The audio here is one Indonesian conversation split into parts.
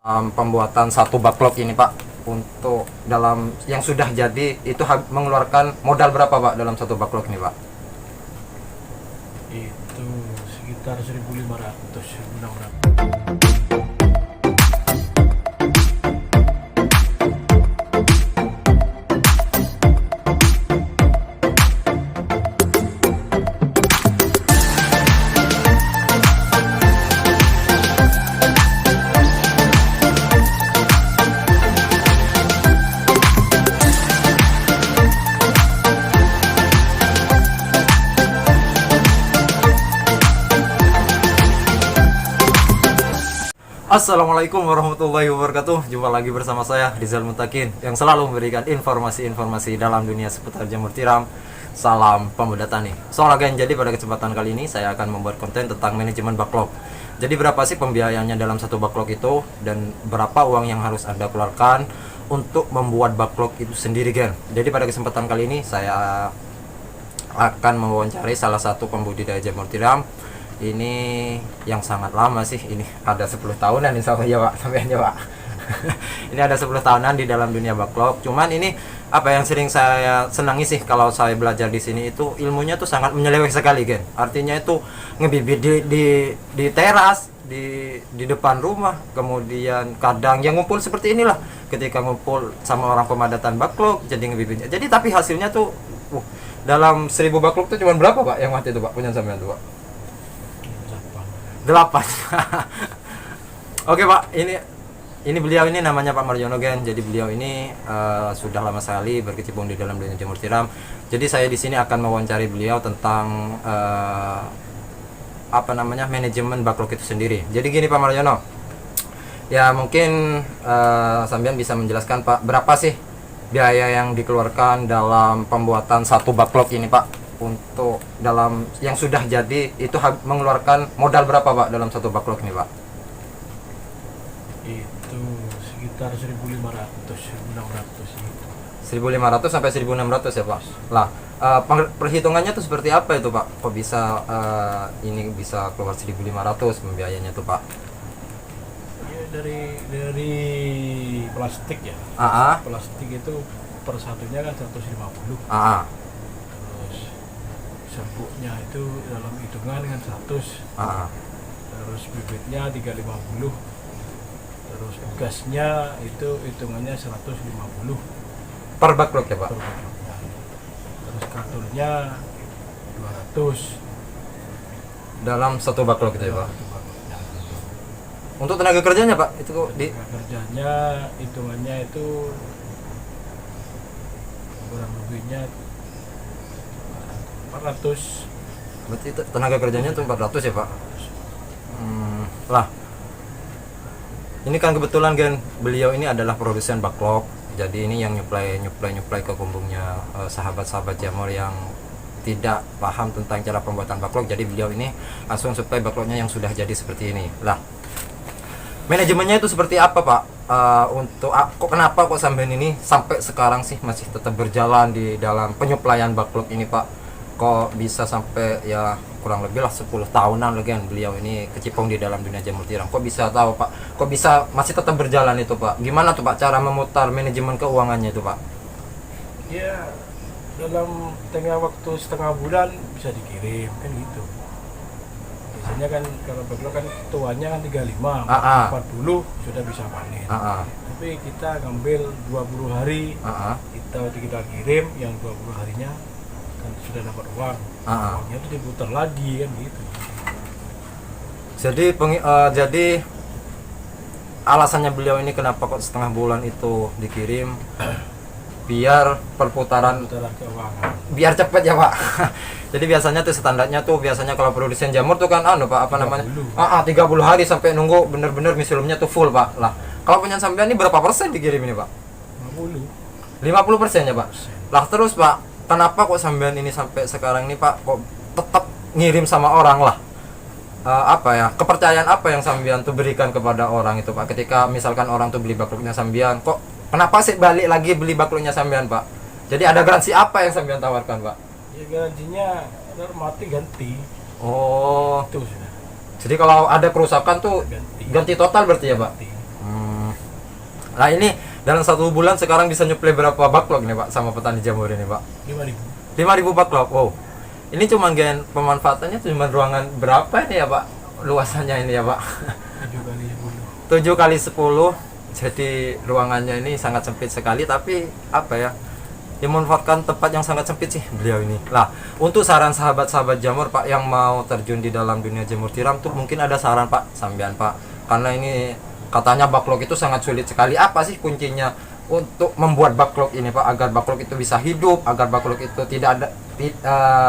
Pembuatan satu backlog ini Pak, untuk dalam yang sudah jadi itu mengeluarkan modal berapa Pak dalam satu backlog ini Pak? Itu sekitar 1.500 600. Assalamualaikum warahmatullahi wabarakatuh. Jumpa lagi bersama saya Rizal Mutakin yang selalu memberikan informasi-informasi dalam dunia seputar jamur tiram. Salam pemuda tani. Jadi pada kesempatan kali ini saya akan membuat konten tentang manajemen backlog. Jadi berapa sih pembiayaannya dalam satu backlog itu, dan berapa uang yang harus Anda keluarkan untuk membuat backlog itu sendiri, gen. Jadi pada kesempatan kali ini saya akan mewawancarai salah satu pembudidaya jamur tiram ini yang sangat lama sih. Ini ada 10 tahunan insya Allah ya Pak, sampeannya Pak. Ini ada 10 tahunan di dalam dunia backlog. Cuman ini apa yang sering saya senangi sih kalau saya belajar di sini, itu ilmunya tuh sangat menyeleweng sekali, gen. Artinya itu ngebibit di teras, di depan rumah, kemudian kadang yang ngumpul seperti inilah. Ketika ngumpul sama orang pemadatan backlog jadi ngebibitnya. Jadi tapi hasilnya tuh dalam 1000 backlog tuh cuma berapa Pak yang mati itu Pak, punya sampean tuh Pak? 8. Oke Pak, ini beliau ini namanya Pak Marjono, gen. Jadi beliau ini sudah lama sekali berkecimpung di dalam dunia jamur tiram. Jadi saya di sini akan mewawancari beliau tentang manajemen backlog itu sendiri. Jadi gini Pak Marjono, ya mungkin sampean bisa menjelaskan Pak, berapa sih biaya yang dikeluarkan dalam pembuatan satu backlog ini Pak? Untuk dalam yang sudah jadi itu mengeluarkan modal berapa Pak dalam satu backlog ini Pak? Itu sekitar 1.500 600 gitu. 1.500 sampai 1.600 ya Pak. Lah, perhitungannya tuh seperti apa itu Pak? Kok bisa ini bisa keluar 1.500 pembiayanya tuh Pak? Ya dari plastik ya. Plastik itu per satunya kan 150. Serbuknya itu dalam hitungan kan 100. Terus bibitnya 350. Terus gasnya itu hitungannya 150 Per backlog ya Pak? per backlognya. Terus kartonnya 200 Dalam satu backlog itu ya Pak? satu backlognya. Untuk tenaga kerjanya Pak, itu kok di Kerjanya hitungannya itu kurang lebihnya 400. berarti tenaga kerjanya tuh 400 ya Pak? Lah, ini kan kebetulan, gen, beliau ini adalah produsen backlog. Jadi ini yang nyuplai ke kumbungnya sahabat-sahabat jamur yang tidak paham tentang cara pembuatan backlog. Jadi beliau ini langsung supply backlognya yang sudah jadi seperti ini. Lah, manajemennya itu seperti apa Pak? Kenapa kok sampai ini sampai sekarang sih masih tetap berjalan di dalam penyuplaian backlog ini Pak? Kok bisa sampai ya kurang lebih lah 10 tahunan lagi kan beliau ini kecimpung di dalam dunia jamur tiram. Kok bisa tahu Pak? Kok bisa masih tetap berjalan itu Pak? Gimana tuh Pak cara memutar manajemen keuangannya itu Pak? Ya dalam tengah waktu setengah bulan bisa dikirim kan gitu. Biasanya kan kalau backlog kan tuanya kan 35, 40 sudah bisa panen. Tapi kita ngambil 20 hari, kita kirim yang 20 harinya kan sudah dapat uang. Uangnya itu diputar lagi kan gitu. Jadi alasannya beliau ini kenapa kok setengah bulan itu dikirim, biar perputaran keuangan biar cepet ya Pak. Jadi biasanya tuh standarnya tuh biasanya kalau produsen jamur tuh kan Pak, 30 hari sampai nunggu bener-bener misilumnya tuh full Pak. Lah, kalau punya sampean ini berapa persen dikirim ini Pak? 50% ya Pak. Lah terus Pak, kenapa kok sampean ini sampai sekarang ini Pak kok tetap ngirim sama orang lah? Kepercayaan apa yang sampean tuh berikan kepada orang itu Pak? Ketika misalkan orang tuh beli backlognya sampean, kok kenapa sih balik lagi beli backlognya sampean Pak? Jadi ada garansi apa yang sampean tawarkan Pak? Ya garansinya mati ganti. Oh, Itu sudah. jadi kalau ada kerusakan tuh Ganti. ganti total berarti ya Pak? Ganti. Nah ini dalam 1 bulan sekarang bisa nyuplai berapa backlog nih Pak sama petani jamur ini Pak? 5.000. 5.000 backlog. Wow. Ini cuman gen pemanfaatannya cuman ruangan berapa ini ya Pak? Luasannya ini ya Pak? 7 kali 10. Jadi ruangannya ini sangat sempit sekali, tapi apa ya? Yang memanfaatkan tempat yang sangat sempit sih beliau ini. Lah, untuk saran sahabat-sahabat jamur Pak yang mau terjun di dalam dunia jamur tiram tuh mungkin ada saran Pak sampean Pak. Karena ini katanya backlog itu sangat sulit sekali. Apa sih kuncinya untuk membuat backlog ini Pak agar backlog itu bisa hidup, agar backlog itu tidak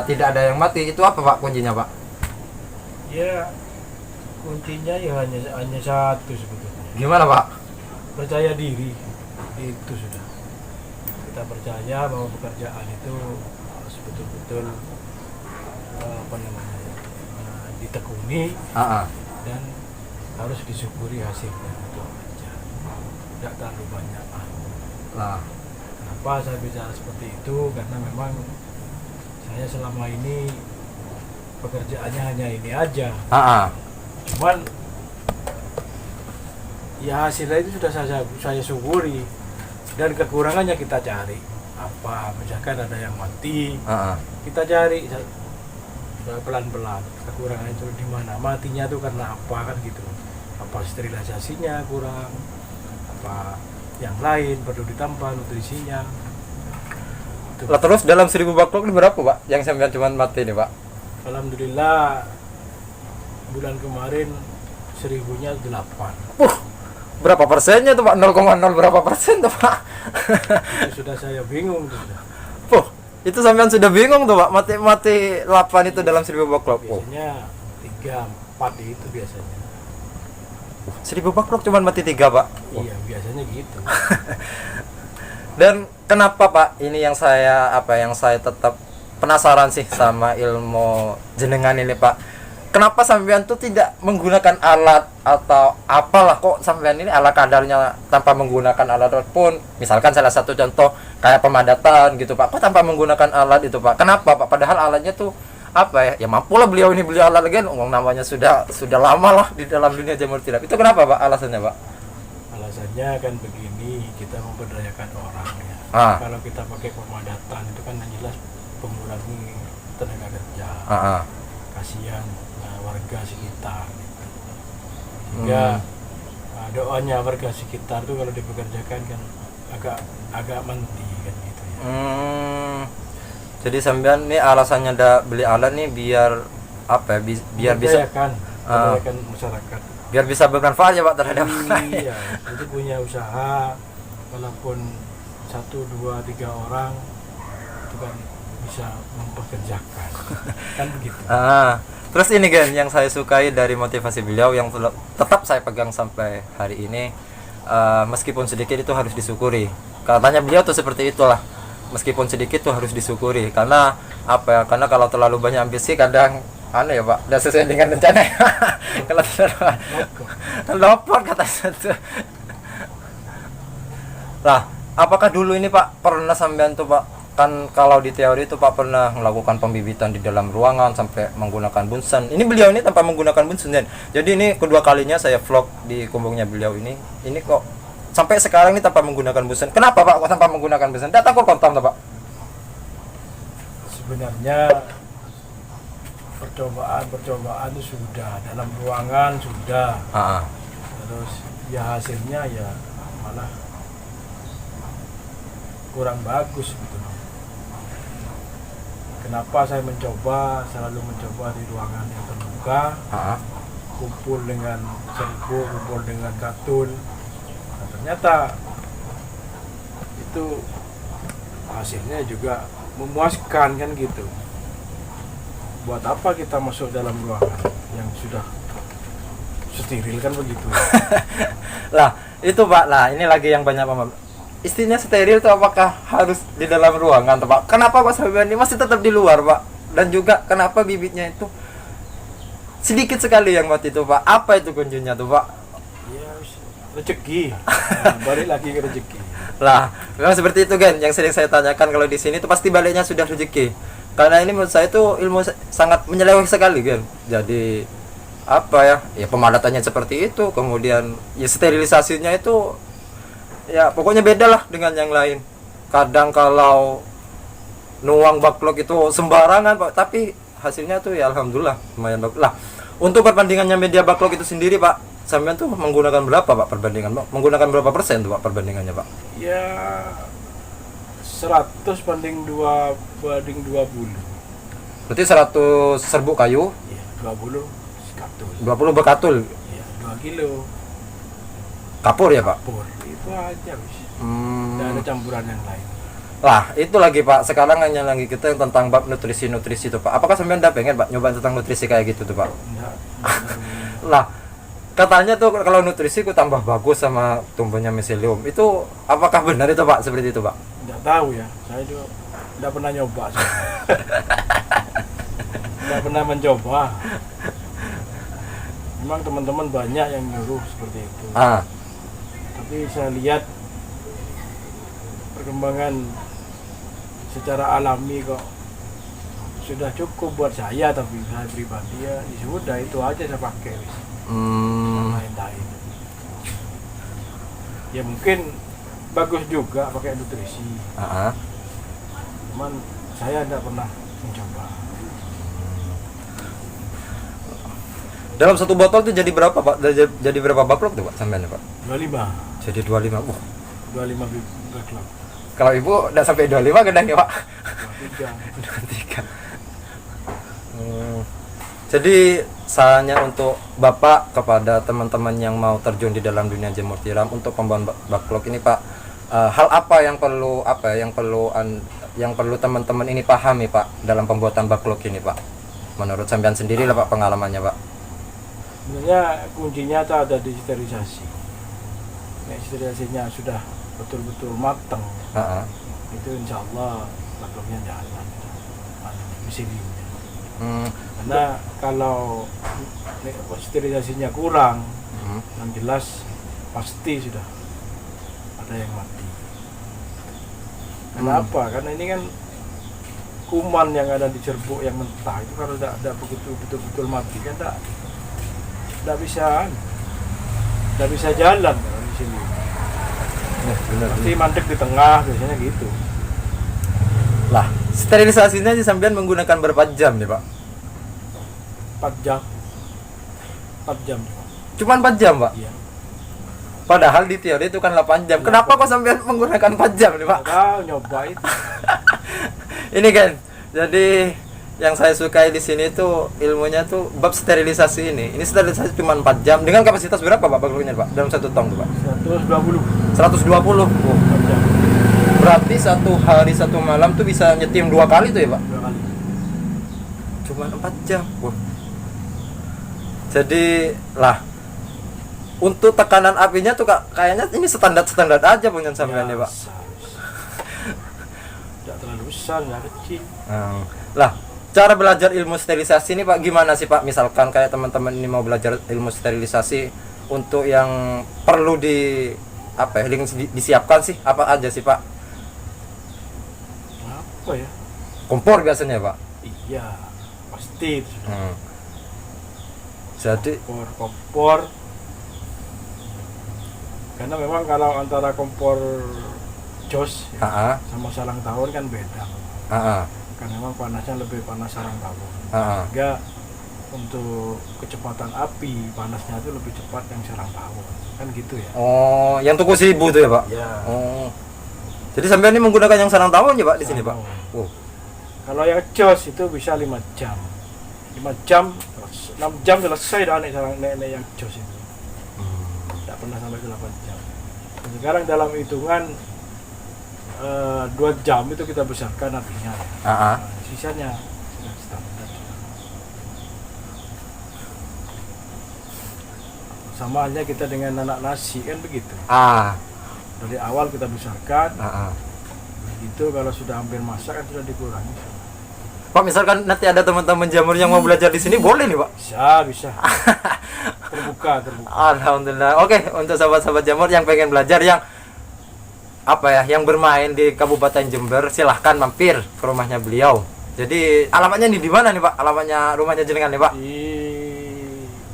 ada yang mati? Itu apa Pak kuncinya Pak? Ya, kuncinya ya hanya satu sebetulnya. Gimana Pak? Percaya diri, itu sudah. Kita percaya bahwa pekerjaan itu harus betul-betul ditekuni dan harus disyukuri hasilnya, itu aja. Tidak terlalu banyak. Nah, kenapa saya bicara seperti itu? Karena memang saya selama ini pekerjaannya hanya ini aja. Cuman ya hasilnya itu sudah saya syukuri, dan kekurangannya kita cari apa. Misalkan ada yang mati, kita cari pelan-pelan kekurangan itu di mana, matinya itu karena apa, kan gitu. Apa sterilisasinya kurang, apa yang lain perlu ditambah nutrisinya. Lah terus dalam 1.000 backlog ini berapa Pak yang sampean cuma mati nih Pak? Alhamdulillah bulan kemarin 1.000-nya 8. Berapa persennya tuh Pak? 0,0 berapa persen tuh Pak? Itu sudah saya bingung tuh. Itu sampean sudah bingung tuh Pak, mati 8 itu dalam 1.000 backlog. Biasanya 3, 4 itu biasanya. 1.000 backlog cuma mati 3 Pak? Iya, biasanya gitu. Dan kenapa Pak? Ini yang saya tetap penasaran sih sama ilmu jenengan ini Pak. Kenapa sampean tuh tidak menggunakan alat atau apalah, kok sampean ini ala kadarnya tanpa menggunakan alat pun? Misalkan salah satu contoh kayak pemadatan gitu Pak. Kok tanpa menggunakan alat itu Pak? Kenapa Pak? Padahal alatnya tuh apa ya? Ya mampu lah beliau ini beli alat lagi, namanya sudah lama lah di dalam dunia jamur tiram. Itu kenapa Pak alasannya Pak? Alasannya kan begini, kita memberdayakan orang ya. Kalau kita pakai pemadatan itu kan jelas mengurangi tenaga kerja. Kasihan warga sekitar gitu. Sehingga doanya warga sekitar tuh kalau dipekerjakan kan agak menti kan gitu ya. Jadi sampean nih alasannya beli alat nih biar apa ya? Biar bisa memberdayakan masyarakat. Biar bisa bermanfaat ya Pak terhadap iya, itu punya usaha walaupun 1, 2, 3 orang itu kan bisa mempekerjakan. Kan begitu. Terus ini kan yang saya sukai dari motivasi beliau yang tetap saya pegang sampai hari ini, meskipun sedikit itu harus disyukuri. Katanya beliau tuh seperti itulah, meskipun sedikit tuh harus disyukuri. Karena apa ya? Karena kalau terlalu banyak ambisi kadang ya Pak, tidak sesuai dengan rencana. Kalau terlalu lopot kata satu. Lah, apakah dulu ini Pak pernah sampean tuh Pak? Kan kalau di teori itu Pak pernah melakukan pembibitan di dalam ruangan sampai menggunakan bunsen. Ini beliau ini tanpa menggunakan bunsen. Jadi ini kedua kalinya saya vlog di kumbungnya beliau ini. Ini kok sampai sekarang ini tanpa menggunakan bunsen. Kenapa Pak kok tanpa menggunakan bunsen? Tidak takut kontam Pak? Sebenarnya percobaan itu sudah dalam ruangan sudah. Terus ya hasilnya ya malah kurang bagus gitu. Kenapa saya selalu mencoba di ruangan yang terbuka, kumpul dengan serbuk, kumpul dengan katun. Nah, ternyata itu hasilnya juga memuaskan kan gitu. Buat apa kita masuk dalam ruangan yang sudah steril kan begitu. Lah itu Pak, lah ini lagi yang banyak istinya steril itu apakah harus di dalam ruangan tuh Pak? Kenapa Pak sampean ini masih tetap di luar Pak? Dan juga kenapa bibitnya itu sedikit sekali yang mati itu Pak? Apa itu kuncinya tuh Pak? Ya rezeki. Balik lagi ke rezeki. Lah, memang seperti itu kan yang sering saya tanyakan, kalau di sini itu pasti baliknya sudah rezeki. Karena ini menurut saya itu ilmu sangat menyeleweng sekali kan. Jadi apa ya? Ya pemadatannya seperti itu, kemudian ya sterilisasinya itu ya pokoknya beda lah dengan yang lain. Kadang kalau nuang backlog itu sembarangan Pak, tapi hasilnya tuh ya alhamdulillah lumayan bagus lah. Untuk perbandingannya media backlog itu sendiri Pak, sampean tuh menggunakan berapa Pak perbandingan Pak? Menggunakan berapa persen tuh Pak perbandingannya Pak? Ya 100 banding 20. Berarti 100 serbuk kayu, Ya, 20 katul. 20 bekatul Ya, 2 kilo kapur ya Pak? kapur. Itu aja wis. Hmm. Tidak ada campuran yang lain. Lah, itu lagi Pak. Sekarang hanya lagi kita yang tentang bab nutrisi-nutrisi itu Pak. Apakah sampean udah pengen Pak nyoba tentang nutrisi kayak gitu tuh Pak? Enggak. Lah, katanya tuh kalau nutrisi ku tambah bagus sama tumbuhnya miselium. Itu apakah benar itu Pak? Seperti itu Pak? Enggak tahu ya. Saya juga enggak pernah nyoba. Enggak pernah mencoba. Memang teman-teman banyak yang nyuruh seperti itu. Ah, Tapi saya lihat perkembangan secara alami kok sudah cukup buat saya, tapi saya pribadi ya sudah itu aja saya pakai wis. Lain-lain ya mungkin bagus juga pakai nutrisi, cuman saya tidak pernah mencoba. dalam satu botol tuh jadi berapa Pak? Jadi berapa backlog tuh Pak sampean Pak? 25 Jadi 25. 25 backlog. Kalau Ibu udah sampai 25 gedang ya Pak? 23. 23. Jadi sarannya untuk Bapak kepada teman-teman yang mau terjun di dalam dunia jamur tiram untuk pembuatan backlog ini Pak, hal apa yang perlu yang perlu teman-teman ini pahami Pak dalam pembuatan backlog ini Pak? Menurut sampean sendiri lah Pak pengalamannya Pak. Sebenarnya kuncinya itu ada di sterilisasi. Nek sterilisasinya sudah betul-betul matang, itu insya Allah backlognya jalan, miseliumnya. Karena kalau sterilisasinya kurang, yang jelas pasti sudah ada yang mati. Kenapa? Karena ini kan kuman yang ada di serbuk yang mentah itu kalau tidak ada betul-betul mati kan tidak bisa jalan di sini. Pasti mandek di tengah biasanya gitu. Lah, sterilisasinya sampean menggunakan berapa jam nih Pak? 4 jam. 4 jam. Cuman 4 jam Pak? Iya. Padahal di teori itu kan 8 jam. Kenapa kok sampean menggunakan 4 jam nih Pak? Tahu nyoba itu. Ini kan, jadi yang saya sukai di sini tuh ilmunya tuh bab sterilisasi ini. Ini sterilisasi cuma 4 jam dengan kapasitas berapa Pak backlognya Pak? Dalam satu tong tuh Pak? 120. 120. 4 jam. Berarti satu hari satu malam tuh bisa nyetim 2 kali tuh ya Pak? 2 kali. Cuma 4 jam. Jadi lah untuk tekanan apinya tuh kayaknya ini standar aja punya sampean ya Pak. Tidak terlalu besar, tidak kecil. Lah, cara belajar ilmu sterilisasi ini Pak gimana sih Pak? Misalkan kayak teman-teman ini mau belajar ilmu sterilisasi untuk yang perlu disiapkan sih apa aja sih Pak? Apa ya? Kompor biasanya Pak. Iya, pasti. Jadi kompor. Karena memang kalau antara kompor jos ya, sama sarang tawon kan beda. Karena memang panasnya lebih panas sarang tawon. Sehingga untuk kecepatan api panasnya itu lebih cepat yang sarang tawon. Kan gitu ya. Oh, yang tuku 1000 tuh ya Pak? Ya. Oh. Jadi sampean ini menggunakan yang sarang tawon ya Pak di sini Pak? Kalau yang jos itu bisa 5 jam. 5 jam, 6 jam selesai dah sarang nenek yang jos itu. Tidak pernah sampai ke 8 jam. Dan sekarang dalam hitungan 2 jam itu kita besarkan apinya. Sisanya sudah standar. Sama aja kita dengan anak nasi kan begitu. Dari awal kita besarkan. Begitu kalau sudah hampir masak kan sudah dikurangi. Pak, misalkan nanti ada teman-teman jamur yang mau belajar di sini boleh nih Pak? Bisa. Terbuka. Alhamdulillah. Oke, untuk sahabat-sahabat jamur yang pengen belajar yang bermain di Kabupaten Jember, silahkan mampir ke rumahnya beliau. Jadi alamatnya nih di mana nih Pak? Alamatnya rumahnya jenengan nih Pak? Di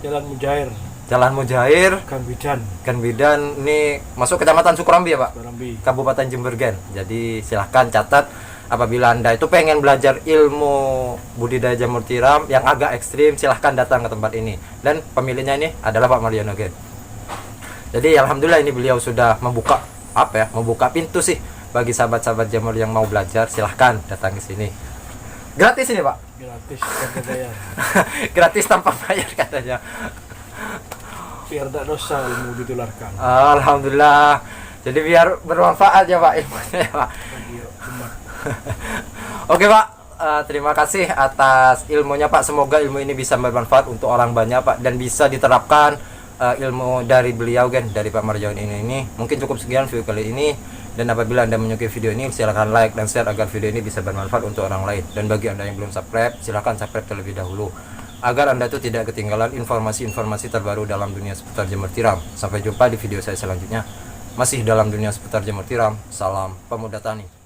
Jalan Mujair. Jalan Mujair, Gang Bidan, ini masuk Kecamatan Sukorambi ya Pak? Sukorambi. Kabupaten Jember Gen. Jadi silahkan catat apabila Anda itu pengen belajar ilmu budidaya jamur tiram yang agak ekstrim, silahkan datang ke tempat ini. Dan pemiliknya ini adalah Pak Mariono Gen. Jadi alhamdulillah ini beliau sudah membuka membuka pintu sih bagi sahabat-sahabat jamur yang mau belajar, silahkan datang ke sini. Gratis ini Pak? Gratis tanpa bayar. Gratis tanpa bayar katanya. Biar tak dosa ilmu ditularkan. Alhamdulillah. Jadi biar bermanfaat ya Pak ilmunya ya Pak. Bagi umat. Oke Pak, terima kasih atas ilmunya Pak. Semoga ilmu ini bisa bermanfaat untuk orang banyak Pak dan bisa diterapkan ilmu dari beliau kan, dari Pak Mariono ini. Mungkin cukup sekian video kali ini. Dan apabila Anda menyukai video ini, silahkan like dan share agar video ini bisa bermanfaat untuk orang lain. Dan bagi Anda yang belum subscribe, silahkan subscribe terlebih dahulu agar Anda itu tidak ketinggalan informasi-informasi terbaru dalam dunia seputar jamur tiram. Sampai jumpa di video saya selanjutnya. Masih dalam dunia seputar jamur tiram. Salam pemuda tani.